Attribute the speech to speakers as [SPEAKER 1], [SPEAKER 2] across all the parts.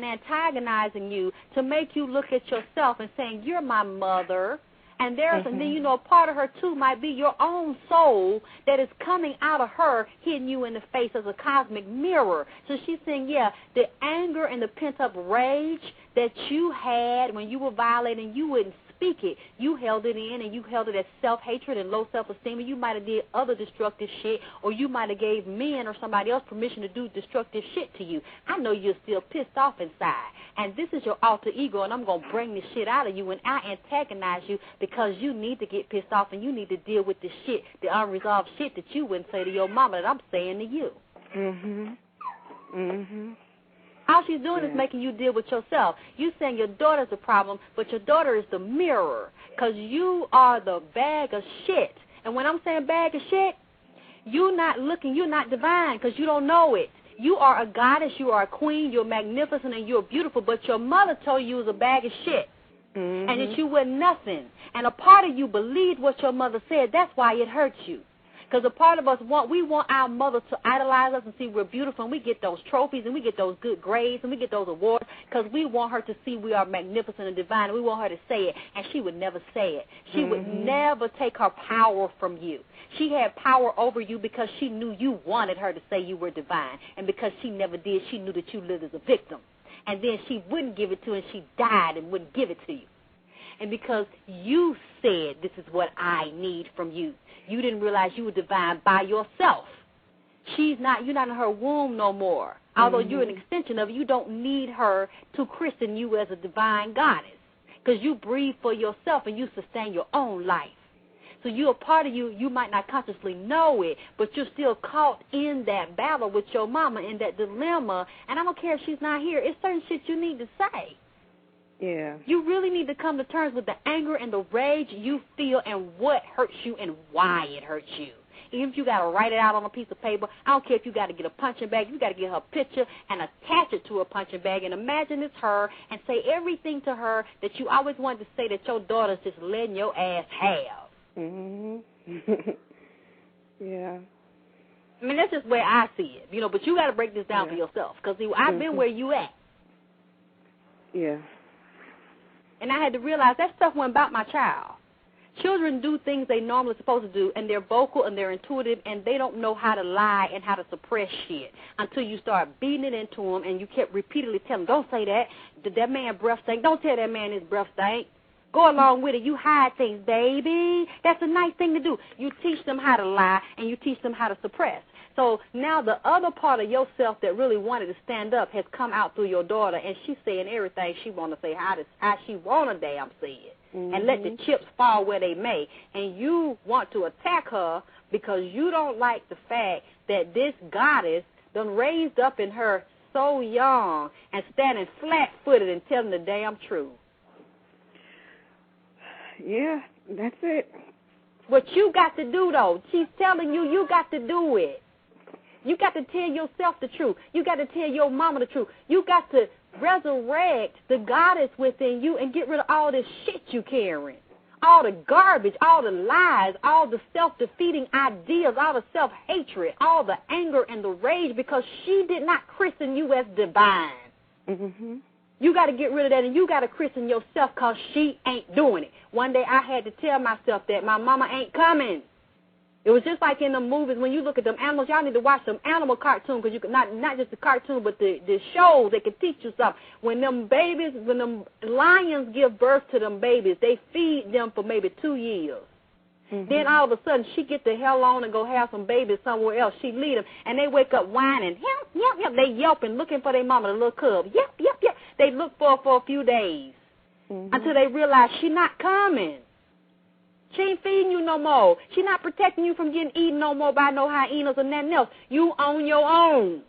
[SPEAKER 1] and antagonizing you to make you look at yourself and saying, you're my mother. And there's, and then, you know, part of her, too, might be your own soul that is coming out of her, hitting you in the face as a cosmic mirror. So she's saying, yeah, the anger and the pent-up rage that you had when you were violating, you wouldn't speak it. You held it in, and you held it as self-hatred and low self-esteem, and you might have did other destructive shit, or you might have gave men or somebody else permission to do destructive shit to you. I know you're still pissed off inside, and this is your alter ego, and I'm going to bring this shit out of you, and I antagonize you because you need to get pissed off, and you need to deal with the shit, the unresolved shit that you wouldn't say to your mama that I'm saying to you. All she's doing is making you deal with yourself. You saying your daughter's the problem, but your daughter is the mirror, because you are the bag of shit. And when I'm saying bag of shit, you're not looking, you're not divine, because you don't know it. You are a goddess, you are a queen, you're magnificent, and you're beautiful, but your mother told you it was a bag of shit, and that you were nothing. And a part of you believed what your mother said. That's why it hurt you. Because a part of us we want our mother to idolize us and see we're beautiful, and we get those trophies, and we get those good grades, and we get those awards, because we want her to see we are magnificent and divine, and we want her to say it, and she would never say it. She would never take her power from you. She had power over you because she knew you wanted her to say you were divine, and because she never did, she knew that you lived as a victim. And then she wouldn't give it to you, and she died and wouldn't give it to you. And because you said, this is what I need from you, you didn't realize you were divine by yourself. You're not in her womb no more. Although you're an extension of it, you don't need her to christen you as a divine goddess, because you breathe for yourself and you sustain your own life. So you're a part of you. You might not consciously know it, but you're still caught in that battle with your mama, in that dilemma. And I don't care if she's not here. It's certain shit you need to say.
[SPEAKER 2] Yeah.
[SPEAKER 1] You really need to come to terms with the anger and the rage you feel and what hurts you and why it hurts you. Even if you got to write it out on a piece of paper, I don't care if you got to get a punching bag, you got to get her picture and attach it to a punching bag and imagine it's her and say everything to her that you always wanted to say that your daughter's just letting your ass have.
[SPEAKER 2] Yeah.
[SPEAKER 1] I mean, that's just where I see it, you know, but you got to break this down for yourself, because I've been where you at.
[SPEAKER 2] Yeah.
[SPEAKER 1] And I had to realize that stuff went about my child. Children do things they normally supposed to do, and they're vocal and they're intuitive, and they don't know how to lie and how to suppress shit until you start beating it into them, and you kept repeatedly telling them, don't say that. Did that man breath stink? Don't tell that man his breath stink. Go along with it. You hide things, baby. That's a nice thing to do. You teach them how to lie, and you teach them how to suppress. So now the other part of yourself that really wanted to stand up has come out through your daughter, and she's saying everything she want to say, how she want to damn see it, and let the chips fall where they may. And you want to attack her because you don't like the fact that this goddess done raised up in her so young and standing flat-footed and telling the damn truth.
[SPEAKER 2] Yeah, that's it.
[SPEAKER 1] What you got to do, though, she's telling you, you got to do it. You got to tell yourself the truth. You got to tell your mama the truth. You got to resurrect the goddess within you and get rid of all this shit you carrying. All the garbage, all the lies, all the self-defeating ideas, all the self-hatred, all the anger and the rage, because she did not christen you as divine. You got to get rid of that, and you got to christen yourself, because she ain't doing it. One day I had to tell myself that my mama ain't coming. It was just like in the movies when you look at them animals. Y'all need to watch some animal cartoons, because you can not just the cartoon, but the shows that can teach you something. When them lions give birth to them babies, they feed them for maybe 2 years. Then all of a sudden she get the hell on and go have some babies somewhere else. She lead them, and they wake up whining. Yelp, yelp, yelp. They yelping, looking for their mama, the little cub. Yep, yep, yep. They look for a few days until they realize she not coming. She ain't feeding you no more. She not protecting you from getting eaten no more by no hyenas or nothing else. You on your own.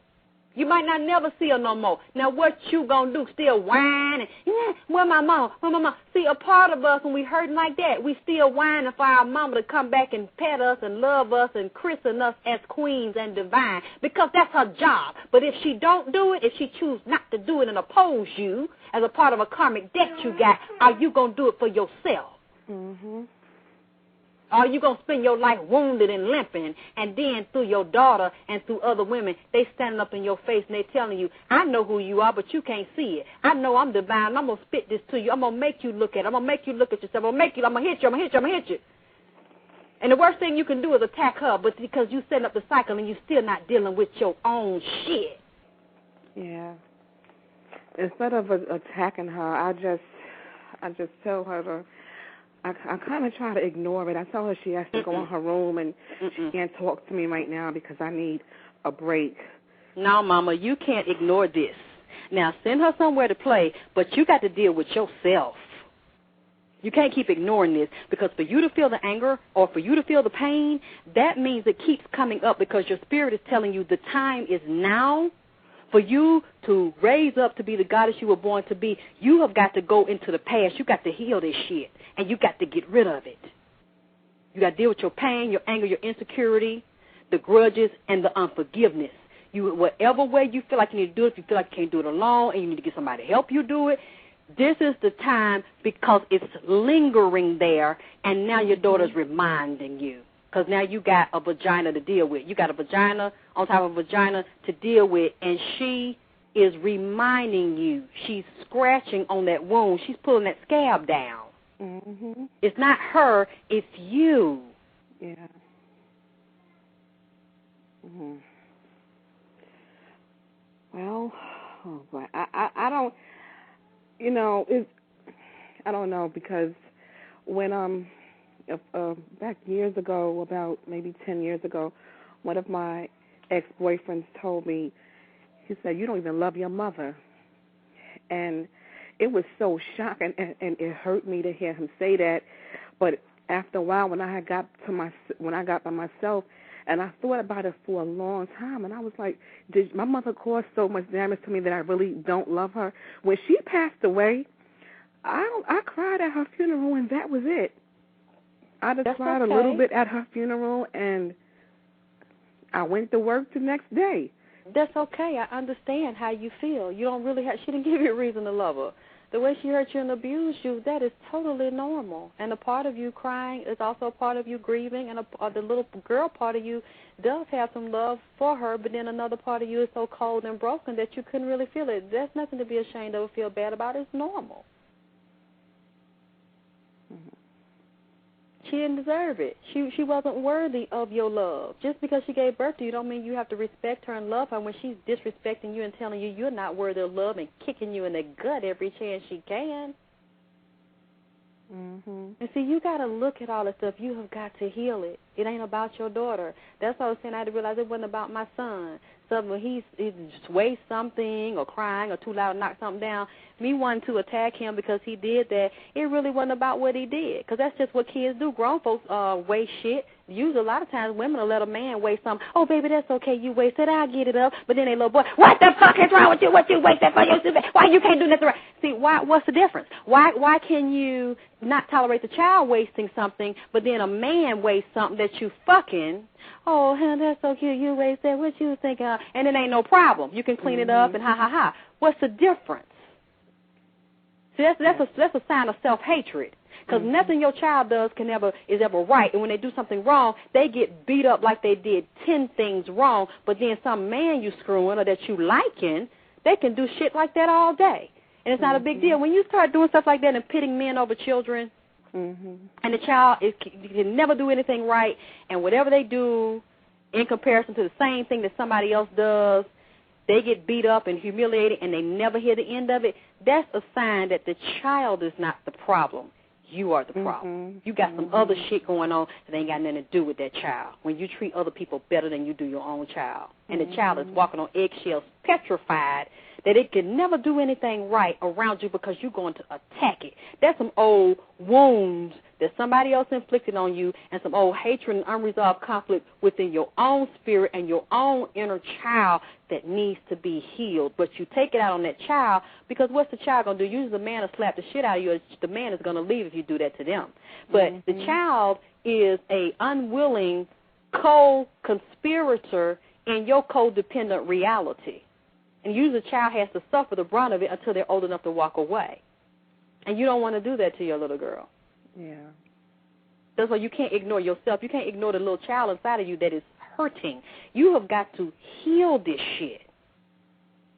[SPEAKER 1] You might not never see her no more. Now, what you gonna do? Still whining? Yeah, where my mama? Where my mama? See, a part of us, when we hurting like that, we still whining for our mama to come back and pet us and love us and christen us as queens and divine, because that's her job. But if she don't do it, if she choose not to do it and oppose you as a part of a karmic debt you got, are you gonna do it for yourself? Or you going to spend your life wounded and limping, and then through your daughter and through other women, they standing up in your face and they telling you, I know who you are, but you can't see it. I know I'm divine. I'm going to spit this to you. I'm going to make you look at it. I'm going to make you look at yourself. I'm going to hit you. I'm going to hit you. I'm going to hit you. And the worst thing you can do is attack her, but because you setting up the cycle and you still not dealing with your own shit.
[SPEAKER 2] Yeah. Instead of attacking her, I just tell her to, I kind of try to ignore it. I tell her she has to go in her room and she can't talk to me right now because I need a break.
[SPEAKER 1] No, Mama, you can't ignore this. Now, send her somewhere to play, but you got to deal with yourself. You can't keep ignoring this, because for you to feel the anger or for you to feel the pain, that means it keeps coming up because your spirit is telling you the time is now. For you to raise up to be the goddess you were born to be, you have got to go into the past. You got to heal this shit, and you got to get rid of it. You got to deal with your pain, your anger, your insecurity, the grudges, and the unforgiveness. You, whatever way you feel like you need to do it, if you feel like you can't do it alone and you need to get somebody to help you do it, this is the time, because it's lingering there, and now your daughter's reminding you. Because now you got a vagina to deal with. You got a vagina on top of a vagina to deal with, and she is reminding you. She's scratching on that wound. She's pulling that scab down.
[SPEAKER 2] Mm-hmm.
[SPEAKER 1] It's not her. It's you.
[SPEAKER 2] Yeah. Mm-hmm. Well, oh boy, I don't, you know, I don't know, because when back years ago, about maybe 10 years ago, one of my ex-boyfriends told me, he said, you don't even love your mother. And it was so shocking, and it hurt me to hear him say that. But after a while, when I got by myself, and I thought about it for a long time, and I was like, did my mother cause so much damage to me that I really don't love her? When she passed away, I cried at her funeral, and that was it. I just cried a little bit at her funeral, and I went to work the next day.
[SPEAKER 1] That's okay. I understand how you feel. You don't really she didn't give you a reason to love her. The way she hurt you and abused you, that is totally normal. And a part of you crying is also a part of you grieving, and the little girl part of you does have some love for her, but then another part of you is so cold and broken that you couldn't really feel it. There's nothing to be ashamed of or feel bad about. It's normal.
[SPEAKER 2] Mm-hmm.
[SPEAKER 1] She didn't deserve it. She wasn't worthy of your love. Just because she gave birth to you don't mean you have to respect her and love her when she's disrespecting you and telling you you're not worthy of love and kicking you in the gut every chance she can.
[SPEAKER 2] Mm-hmm.
[SPEAKER 1] And see, you got to look at all this stuff. You have got to heal it. It ain't about your daughter. That's why I was saying I had to realize it wasn't about my son. So when he sways something or crying or too loud to knock something down, me wanting to attack him because he did that, it really wasn't about what he did, because that's just what kids do. Grown folks waste shit. Usually a lot of times women will let a man waste something. Oh, baby, that's okay. You wasted. I'll get it up. But then they little boy, what the fuck is wrong with you? What you wasted for? Why you can't do nothing right? See, what's the difference? Why can you not tolerate the child wasting something, but then a man waste something that you fucking, oh, honey, that's so cute. You wasted. What you think of? And it ain't no problem. You can clean it up and ha, ha, ha. What's the difference? See, that's a sign of self-hatred. Because nothing your child does is ever right. And when they do something wrong, they get beat up like they did 10 things wrong. But then some man you screwing or that you liking, they can do shit like that all day. And it's not a big deal. When you start doing stuff like that and pitting men over children, and the child can never do anything right, and whatever they do in comparison to the same thing that somebody else does, they get beat up and humiliated and they never hear the end of it, that's a sign that the child is not the problem. You are the problem. You got some other shit going on that ain't got nothing to do with that child. When you treat other people better than you do your own child, and the child is walking on eggshells, petrified that it can never do anything right around you because you're going to attack it. That's some old wounds that somebody else inflicted on you, and some old hatred and unresolved conflict within your own spirit and your own inner child that needs to be healed. But you take it out on that child, because what's the child going to do? Usually the man will slap the shit out of you, or the man is going to leave if you do that to them. But the child is a unwilling co-conspirator in your codependent reality. And usually the child has to suffer the brunt of it until they're old enough to walk away. And you don't want to do that to your little girl.
[SPEAKER 2] Yeah.
[SPEAKER 1] That's why you can't ignore yourself. You can't ignore the little child inside of you that is hurting. You have got to heal this shit.